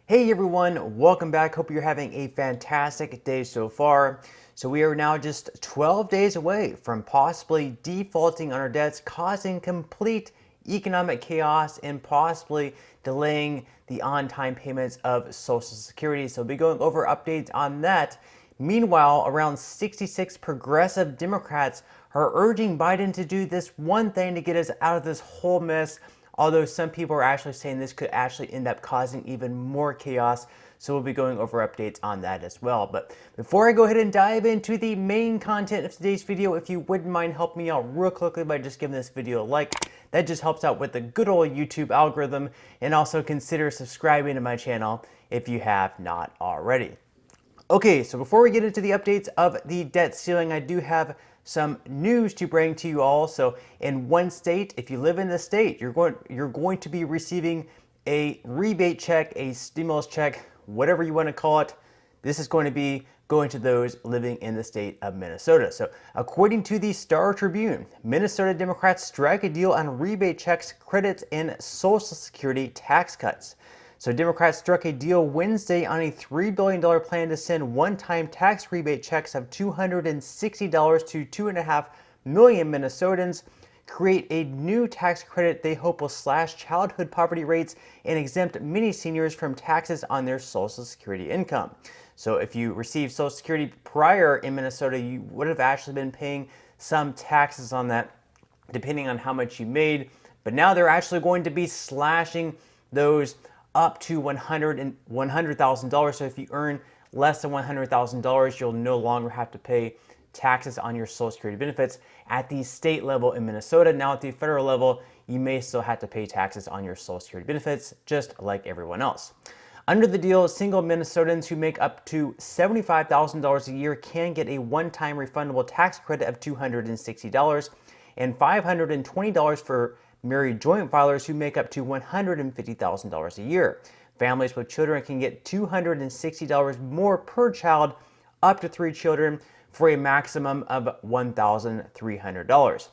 Hey everyone, welcome back. Hope you're having a fantastic day so far. So we are now just 12 days away from possibly defaulting on our debts, causing complete economic chaos and possibly delaying the on-time payments of Social Security. So we'll be going over updates on that. Meanwhile, around 66 progressive Democrats are urging Biden to do this one thing to get us out of this whole mess, although some people are actually saying this could actually end up causing even more chaos. So we'll be going over updates on that as well. But before I go ahead and dive into the main content of today's video, if you wouldn't mind helping me out real quickly by just giving this video a like, that just helps out with the good old YouTube algorithm, and also consider subscribing to my channel if you have not already. Okay, so before we get into the updates of the debt ceiling, I do have some news to bring to you all. So in one state, if you live in the state, you're going to be receiving a rebate check, a stimulus check, whatever you want to call it. This is going to be going to those living in the state of Minnesota. So according to the Star Tribune, Minnesota Democrats strike a deal on rebate checks, credits, and Social Security tax cuts. So Democrats struck a deal Wednesday on a $3 billion plan to send one-time tax rebate checks of $260 to 2.5 million Minnesotans, create a new tax credit they hope will slash childhood poverty rates and exempt many seniors from taxes on their Social Security income. So if you received Social Security prior in Minnesota, you would have actually been paying some taxes on that, depending on how much you made. But now they're actually going to be slashing those up to $100,000. So if you earn less than $100,000, you'll no longer have to pay taxes on your Social Security benefits at the state level in Minnesota. Now at the federal level, you may still have to pay taxes on your Social Security benefits, just like everyone else. Under the deal, single Minnesotans who make up to $75,000 a year can get a one-time refundable tax credit of $260 and $520 for married joint filers who make up to $150,000 a year. Families with children can get $260 more per child, up to 3 children, for a maximum of $1,300.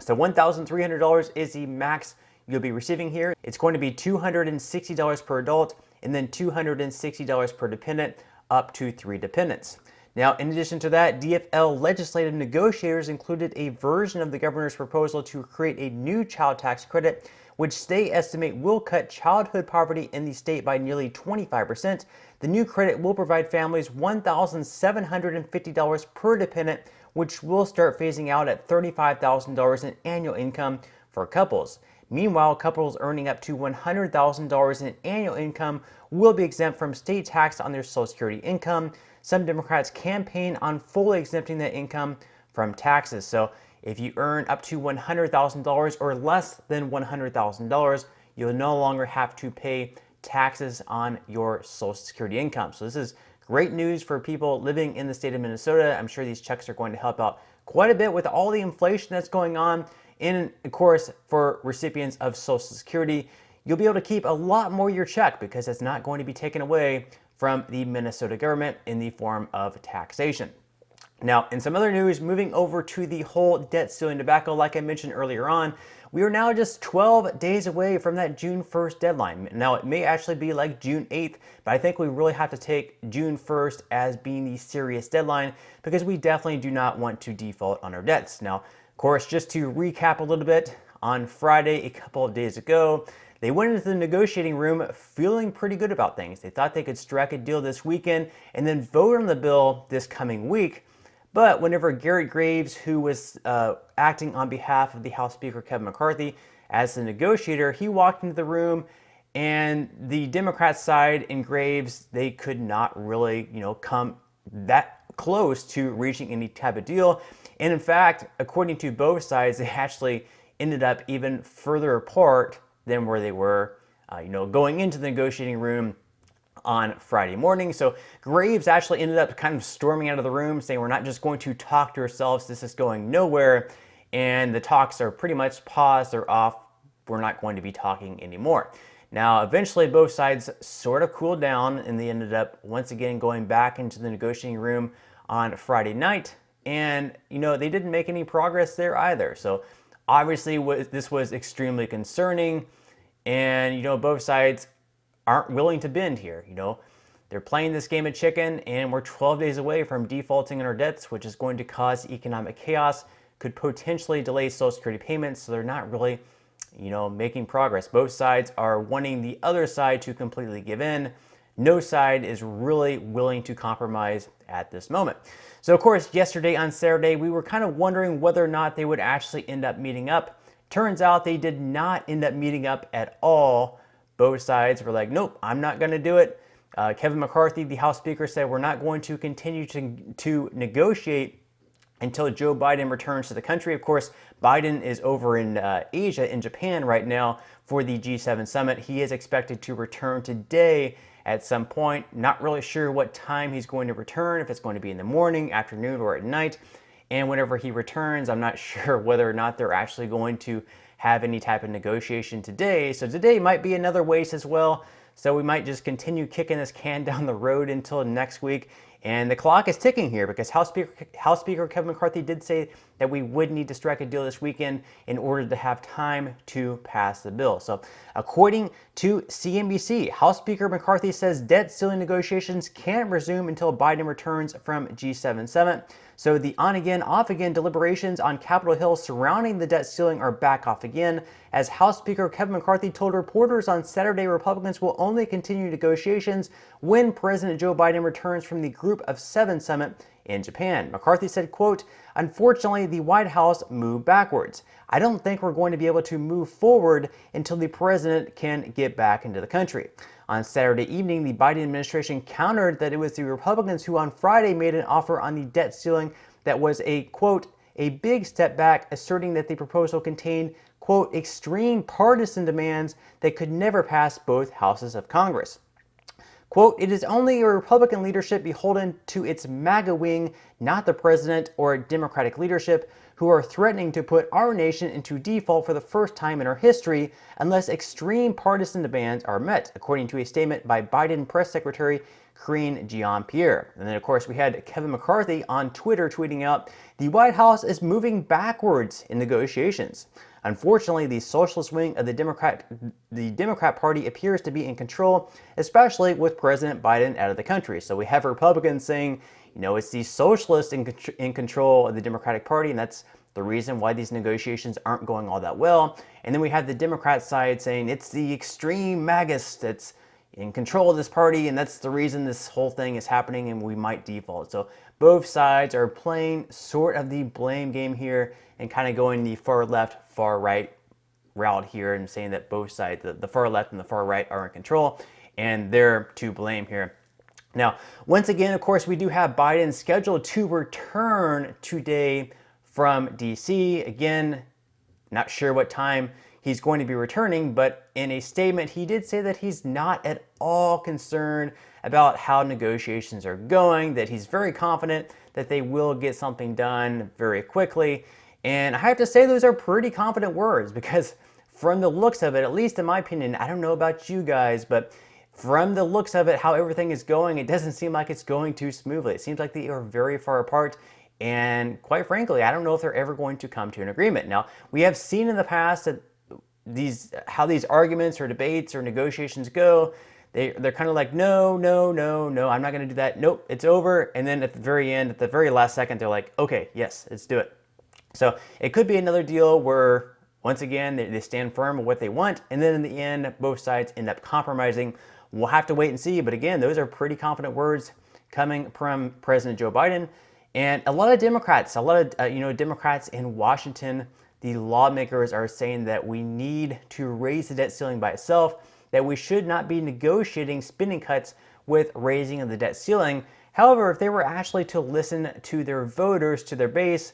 So $1,300 is the max you'll be receiving here. It's going to be $260 per adult and then $260 per dependent, up to 3 dependents. Now, in addition to that, DFL legislative negotiators included a version of the governor's proposal to create a new child tax credit, which they estimate will cut childhood poverty in the state by nearly 25%. The new credit will provide families $1,750 per dependent, which will start phasing out at $35,000 in annual income for couples. Meanwhile, couples earning up to $100,000 in annual income will be exempt from state tax on their Social Security income. Some Democrats campaign on fully exempting that income from taxes. So if you earn up to $100,000 or less than $100,000, you'll no longer have to pay taxes on your Social Security income. So this is great news for people living in the state of Minnesota. I'm sure these checks are going to help out quite a bit with all the inflation that's going on. And of course, for recipients of Social Security, you'll be able to keep a lot more of your check because it's not going to be taken away from the Minnesota government in the form of taxation. Now, in some other news, moving over to the whole debt ceiling debacle, like I mentioned earlier on, we are now just 12 days away from that June 1st deadline. Now, it may actually be like June 8th, but I think we really have to take June 1st as being the serious deadline because we definitely do not want to default on our debts. Now, of course, just to recap a little bit, on Friday, a couple of days ago, they went into the negotiating room feeling pretty good about things. They thought they could strike a deal this weekend and then vote on the bill this coming week. But whenever Garrett Graves, who was acting on behalf of the House Speaker Kevin McCarthy as the negotiator, he walked into the room, and the Democrat side and Graves, they could not really, come that close to reaching any type of deal. And in fact, according to both sides, they actually ended up even further apart than where they were, going into the negotiating room on Friday morning. So Graves actually ended up kind of storming out of the room, saying we're not just going to talk to ourselves, this is going nowhere, and the talks are pretty much paused, they're off, we're not going to be talking anymore. Now, eventually both sides sort of cooled down, and they ended up once again going back into the negotiating room on Friday night, and they didn't make any progress there either. So obviously this was extremely concerning, and both sides aren't willing to bend here. They're playing this game of chicken, and we're 12 days away from defaulting on our debts, which is going to cause economic chaos, could potentially delay Social Security payments. So they're not really, making progress. Both sides are wanting the other side to completely give in. No side is really willing to compromise at this moment. So of course, yesterday on Saturday, we were kind of wondering whether or not they would actually end up meeting up. Turns out they did not end up meeting up at all. Both sides were like, nope, I'm not going to do it. Kevin McCarthy, the House Speaker, said we're not going to continue to negotiate until Joe Biden returns to the country. Of course, Biden is over in Asia, in Japan right now for the G7 summit. He is expected to return today at some point. Not really sure what time he's going to return, if it's going to be in the morning, afternoon, or at night. And whenever he returns, I'm not sure whether or not they're actually going to have any type of negotiation today. So today might be another waste as well. So we might just continue kicking this can down the road until next week. And the clock is ticking here because House Speaker Kevin McCarthy did say that we would need to strike a deal this weekend in order to have time to pass the bill. So according to CNBC, House Speaker McCarthy says debt ceiling negotiations can't resume until Biden returns from G7 summit. So the on-again, off-again deliberations on Capitol Hill surrounding the debt ceiling are back off again. As House Speaker Kevin McCarthy told reporters on Saturday, Republicans will only continue negotiations when President Joe Biden returns from the Group of Seven summit in Japan. McCarthy said, quote, "Unfortunately, the White House moved backwards. I don't think we're going to be able to move forward until the president can get back into the country." On Saturday evening, the Biden administration countered that it was the Republicans who on Friday made an offer on the debt ceiling that was a, quote, "a big step back," asserting that the proposal contained, quote, "extreme partisan demands that could never pass both houses of Congress." Quote, "It is only a Republican leadership beholden to its MAGA wing, not the president or Democratic leadership, who are threatening to put our nation into default for the first time in our history unless extreme partisan demands are met," according to a statement by Biden Press Secretary Karine Jean-Pierre. And then, of course, we had Kevin McCarthy on Twitter tweeting out, "The White House is moving backwards in negotiations. Unfortunately, the socialist wing of the Democrat Party appears to be in control, especially with President Biden out of the country." So we have Republicans saying, it's the socialists in control of the Democratic Party, and that's the reason why these negotiations aren't going all that well. And then we have the Democrat side saying it's the extreme MAGIsts that's in control of this party, and that's the reason this whole thing is happening and we might default. So both sides are playing sort of the blame game here and kind of going the far left, far right route here and saying that both sides, the far left and the far right, are in control and they're to blame here. Now, once again, of course, we do have Biden scheduled to return today from DC. Again, not sure what time he's going to be returning, but in a statement, he did say that he's not at all concerned about how negotiations are going, that he's very confident that they will get something done very quickly. And I have to say those are pretty confident words because from the looks of it, at least in my opinion, I don't know about you guys, but from the looks of it, how everything is going, it doesn't seem like it's going too smoothly. It seems like they are very far apart. And quite frankly, I don't know if they're ever going to come to an agreement. Now, we have seen in the past that how these arguments or debates or negotiations go, they're kind of like, no, I'm not going to do that. Nope, it's over. And then at the very end, at the very last second, they're like, okay, yes, let's do it. So it could be another deal where, once again, they stand firm on what they want. And then in the end, both sides end up compromising. We'll have to wait and see. But again, those are pretty confident words coming from President Joe Biden. And a lot of Democrats, Democrats in Washington, the lawmakers are saying that we need to raise the debt ceiling by itself, that we should not be negotiating spending cuts with raising of the debt ceiling. However, if they were actually to listen to their voters, to their base,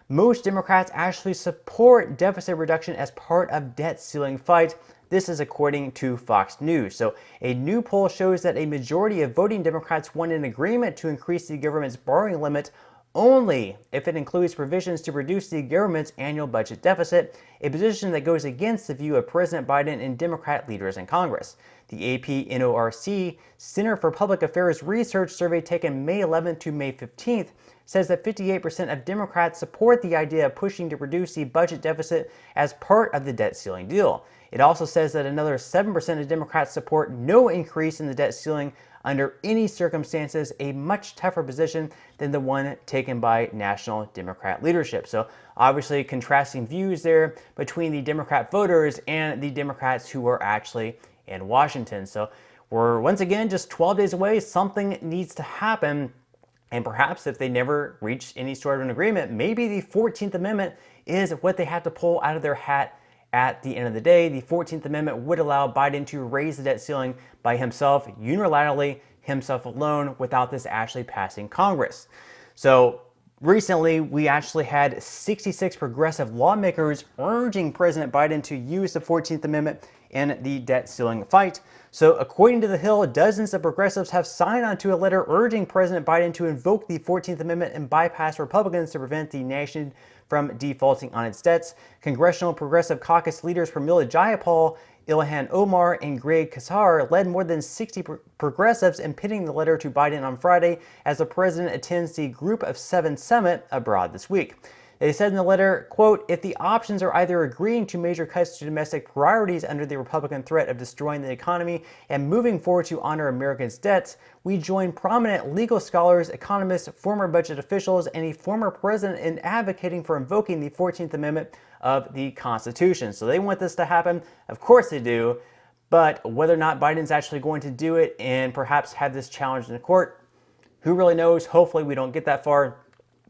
most Democrats actually support deficit reduction as part of debt ceiling fight. This is according to Fox News. So a new poll shows that a majority of voting Democrats want an agreement to increase the government's borrowing limit only if it includes provisions to reduce the government's annual budget deficit, a position that goes against the view of President Biden and Democrat leaders in Congress. The AP NORC Center for Public Affairs Research survey taken May 11th to May 15th says that 58% of Democrats support the idea of pushing to reduce the budget deficit as part of the debt ceiling deal. It also says that another 7% of Democrats support no increase in the debt ceiling under any circumstances, a much tougher position than the one taken by national Democrat leadership. So obviously contrasting views there between the Democrat voters and the Democrats who are actually in Washington. So we're once again just 12 days away. Something needs to happen. And perhaps if they never reach any sort of an agreement, maybe the 14th Amendment is what they have to pull out of their hat at the end of the day. The 14th Amendment would allow Biden to raise the debt ceiling by himself, unilaterally, himself alone, without this actually passing Congress. So recently, we actually had 66 progressive lawmakers urging President Biden to use the 14th Amendment in the debt ceiling fight. So according to The Hill, dozens of progressives have signed onto a letter urging President Biden to invoke the 14th Amendment and bypass Republicans to prevent the nation from defaulting on its debts. Congressional Progressive Caucus leaders Pramila Jayapal, Ilhan Omar, and Greg Casar led more than 60 progressives in penning the letter to Biden on Friday as the president attends the Group of Seven summit abroad this week. They said in the letter, quote, if the options are either agreeing to major cuts to domestic priorities under the Republican threat of destroying the economy and moving forward to honor Americans' debts, we join prominent legal scholars, economists, former budget officials, and a former president in advocating for invoking the 14th Amendment of the Constitution. So they want this to happen. Of course they do. But whether or not Biden's actually going to do it and perhaps have this challenged in the court, who really knows? Hopefully we don't get that far.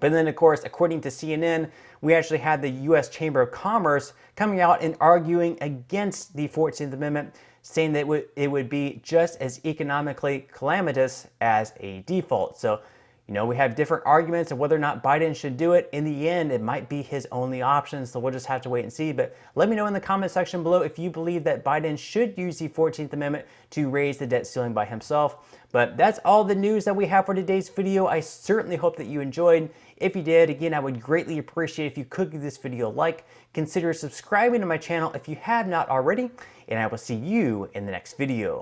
But then, of course, according to CNN, we actually had the U.S. Chamber of Commerce coming out and arguing against the 14th Amendment, saying that it would be just as economically calamitous as a default. So, we have different arguments of whether or not Biden should do it. In the end, it might be his only option, so we'll just have to wait and see. But let me know in the comment section below if you believe that Biden should use the 14th Amendment to raise the debt ceiling by himself. But that's all the news that we have for today's video. I certainly hope that you enjoyed. If you did, again, I would greatly appreciate if you could give this video a like. Consider subscribing to my channel if you have not already, and I will see you in the next video.